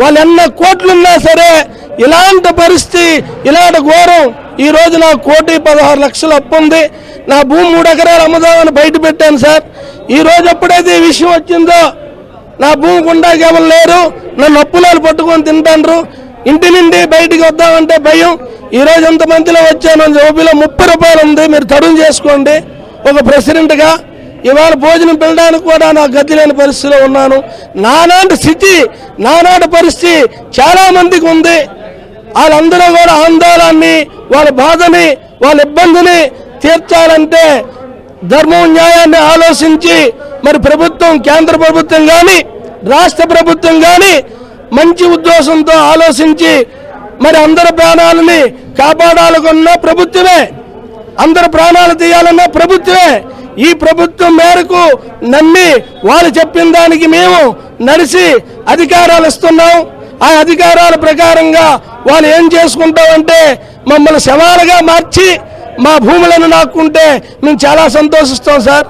వాళ్ళు ఎన్న కోట్లున్నా సరే ఇలాంటి పరిస్థితి, ఇలాంటి ఘోరం. ఈరోజు నాకు 1,16,00,000 అప్పు ఉంది. నా భూమి 3 ఎకరాలు అమ్ముదామని బయట పెట్టాను సార్. ఈరోజు ఎప్పుడైతే ఈ విషయం వచ్చిందో నా భూమి గుండాకి ఎవరు లేరు, నన్ను అప్పులాలు పట్టుకొని తింటాండ్రు. ఇంటి నుండి బయటికి వద్దామంటే భయం. ఈరోజు ఎంతమందిలో వచ్చాను, జోబీలో 30 రూపాయలు ఉంది, మీరు తరుణ్ చేసుకోండి. ఒక ప్రెసిడెంట్గా ఇవాళ భోజనం పిల్లడానికి కూడా నాకు గతి లేని పరిస్థితిలో ఉన్నాను. నానాటి స్థితి, నానాటి పరిస్థితి చాలా మందికి ఉంది. వాళ్ళందరూ కూడా ఆందోళనని, వాళ్ళ బాధని, వాళ్ళ ఇబ్బందిని తీర్చాలంటే ధర్మం న్యాయాన్ని ఆలోచించి మరి ప్రభుత్వం, కేంద్ర ప్రభుత్వం కానీ రాష్ట్ర ప్రభుత్వం కానీ మంచి ఉద్దేశంతో ఆలోచించి మరి అందరి ప్రాణాలని కాపాడాలనుకున్న ప్రభుత్వమే, అందరి ప్రాణాలు తీయాలన్న ప్రభుత్వమే. ఈ ప్రభుత్వం మేరకు నమ్మి వాళ్ళు చెప్పిన దానికి మేము నడిచి అధికారాలు ఇస్తున్నాం. ఆ అధికారాల ప్రకారంగా వాళ్ళు ఏం చేసుకుంటామంటే మమ్మల్ని శవాలుగా మార్చి మా భూములను నాక్కుంటే మేము చాలా సంతోషిస్తాం సార్.